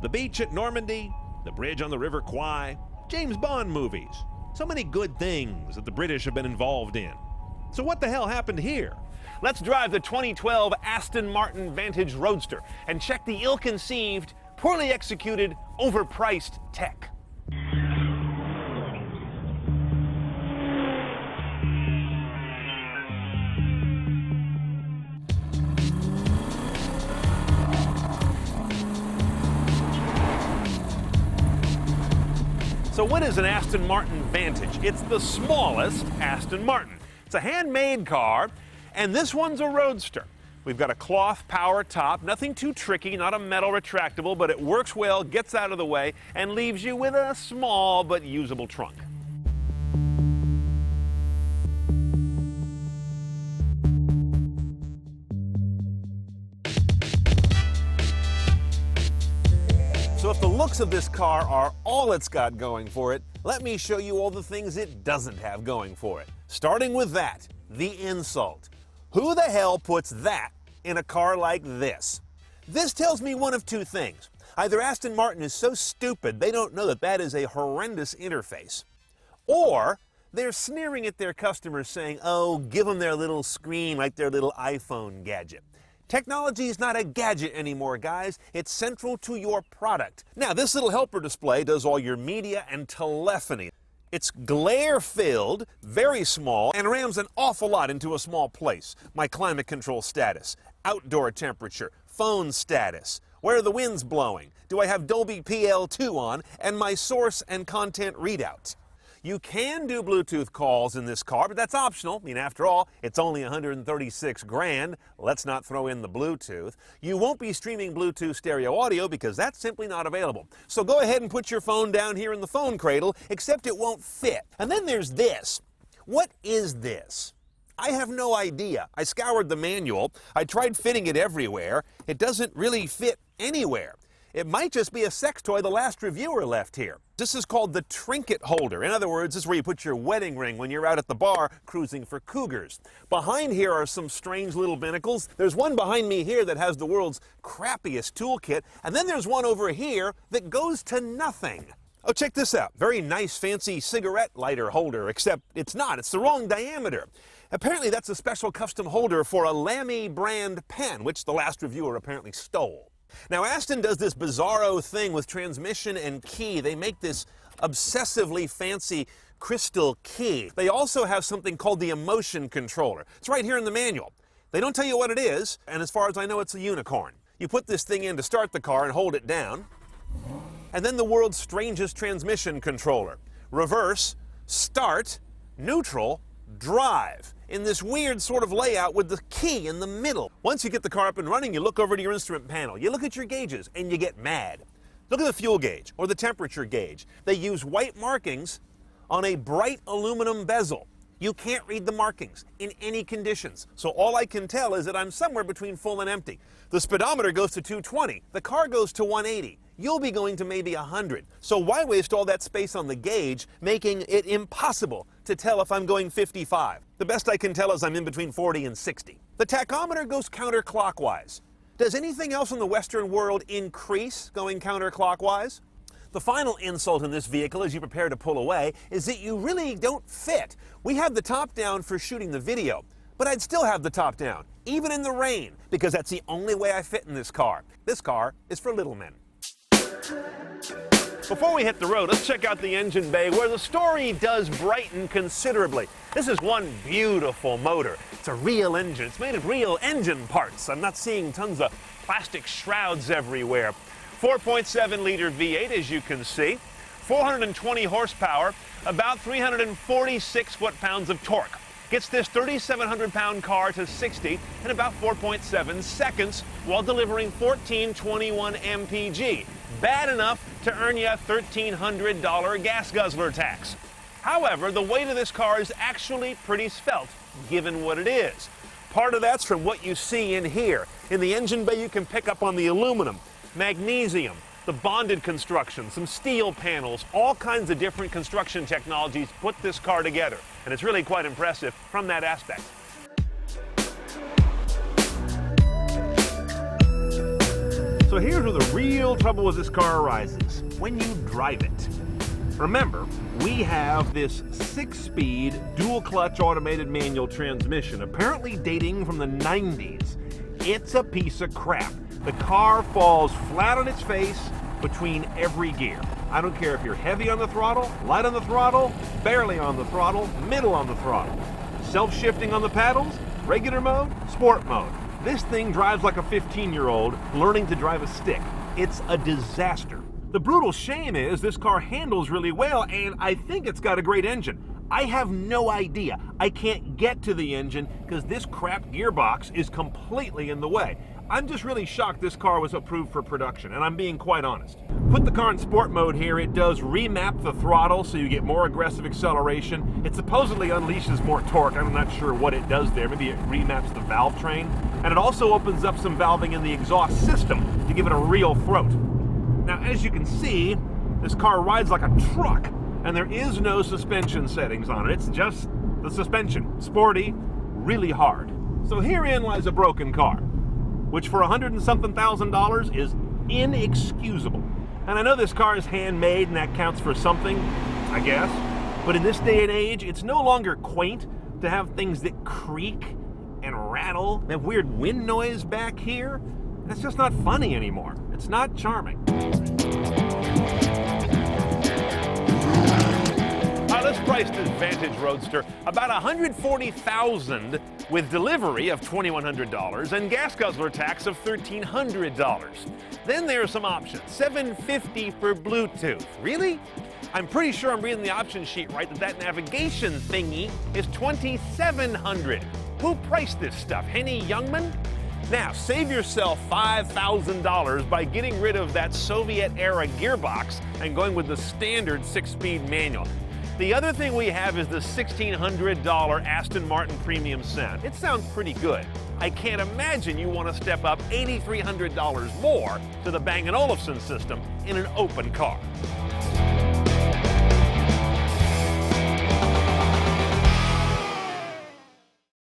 The beach at Normandy, the bridge on the River Kwai, James Bond movies. So many good things that the British have been involved in. So what the hell happened here? Let's drive the 2012 Aston Martin Vantage Roadster and check the ill-conceived, poorly executed, overpriced tech. So what is an Aston Martin Vantage? It's the smallest Aston Martin. It's a handmade car, and this one's a Roadster. We've got a cloth power top, nothing too tricky, not a metal retractable, but it works well, gets out of the way, and leaves you with a small but usable trunk. So if the looks of this car are all it's got going for it, let me show you all the things it doesn't have going for it. Starting with that, the insult. Who the hell puts that in a car like this? This tells me one of two things. Either Aston Martin is so stupid they don't know that that is a horrendous interface, or they're sneering at their customers saying, oh, give them their little screen like their little iPhone gadget. Technology is not a gadget anymore, guys. It's central to your product. Now, this little helper display does all your media and telephony. It's glare-filled, very small, and rams an awful lot into a small place. My climate control status, outdoor temperature, phone status, where are the winds blowing, do I have Dolby PL2 on, and my source and content readout. You can do Bluetooth calls in this car, but that's optional. I mean, after all, it's only 136 grand. Let's not throw in the Bluetooth. You won't be streaming Bluetooth stereo audio because that's simply not available. So go ahead and put your phone down here in the phone cradle, except it won't fit. And then there's this. What is this? I have no idea. I scoured the manual. I tried fitting it everywhere. It doesn't really fit anywhere. It might just be a sex toy the last reviewer left here. This is called the trinket holder. In other words, this is where you put your wedding ring when you're out at the bar cruising for cougars. Behind here are some strange little binnacles. There's one behind me here that has the world's crappiest toolkit, and then there's one over here that goes to nothing. Oh, check this out. Very nice, fancy cigarette lighter holder, except it's not. It's the wrong diameter. Apparently, that's a special custom holder for a Lamy brand pen, which the last reviewer apparently stole. Now, Aston does this bizarro thing with transmission and key. They make this obsessively fancy crystal key. They also have something called the emotion controller. It's right here in the manual. They don't tell you what it is, and as far as I know, it's a unicorn. You put this thing in to start the car and hold it down, and then the world's strangest transmission controller. Reverse, start, neutral, drive, in this weird sort of layout with the key in the middle. Once you get the car up and running, you look over to your instrument panel, you look at your gauges, and you get mad. Look at the fuel gauge or the temperature gauge. They use white markings on a bright aluminum bezel. You can't read the markings in any conditions. So all I can tell is that I'm somewhere between full and empty. The speedometer goes to 220. The car goes to 180. You'll be going to maybe 100. So why waste all that space on the gauge, making it impossible to tell if I'm going 55? The best I can tell is I'm in between 40 and 60. The tachometer goes counterclockwise. Does anything else in the Western world increase going counterclockwise? The final insult in this vehicle as you prepare to pull away is that you really don't fit. We have the top down for shooting the video, but I'd still have the top down, even in the rain, because that's the only way I fit in this car. This car is for little men. Before we hit the road, let's check out the engine bay where the story does brighten considerably. This is one beautiful motor. It's a real engine. It's made of real engine parts. I'm not seeing tons of plastic shrouds everywhere. 4.7-liter V8, as you can see. 420 horsepower, about 346 foot-pounds of torque. Gets this 3,700-pound car to 60 in about 4.7 seconds while delivering 1421 mpg. Bad enough to earn you a $1,300 gas guzzler tax. However, the weight of this car is actually pretty svelte, given what it is. Part of that's from what you see in here. In the engine bay, you can pick up on the aluminum, magnesium, the bonded construction, some steel panels, all kinds of different construction technologies put this car together. And it's really quite impressive from that aspect. So here's where the real trouble with this car arises: when you drive it. Remember, we have this 6-speed dual-clutch automated manual transmission, apparently dating from the 90s. It's a piece of crap. The car falls flat on its face between every gear. I don't care if you're heavy on the throttle, light on the throttle, barely on the throttle, middle on the throttle. Self-shifting on the paddles, regular mode, sport mode. This thing drives like a 15-year-old learning to drive a stick. It's a disaster. The brutal shame is this car handles really well, and I think it's got a great engine. I have no idea. I can't get to the engine because this crap gearbox is completely in the way. I'm just really shocked this car was approved for production, and I'm being quite honest. Put the car in sport mode here. It does remap the throttle so you get more aggressive acceleration. It supposedly unleashes more torque. I'm not sure what it does there. Maybe it remaps the valve train. And it also opens up some valving in the exhaust system to give it a real throat. Now, as you can see, this car rides like a truck, and there is no suspension settings on it. It's just the suspension. Sporty, really hard. So herein lies a broken car, which for $100 and something thousand is inexcusable. And I know this car is handmade and that counts for something, I guess. But in this day and age, it's no longer quaint to have things that creak and rattle. That weird wind noise back here, that's just not funny anymore. It's not charming. Let's price this Vantage Roadster about $140,000 with delivery of $2,100 and gas guzzler tax of $1,300. Then there are some options. $750 for Bluetooth. Really? I'm pretty sure I'm reading the option sheet right that navigation thingy is $2,700. Who priced this stuff? Henny Youngman? Now, save yourself $5,000 by getting rid of that Soviet-era gearbox and going with the standard 6-speed manual. The other thing we have is the $1,600 Aston Martin Premium sound. It sounds pretty good. I can't imagine you want to step up $8,300 more to the Bang & Olufsen system in an open car.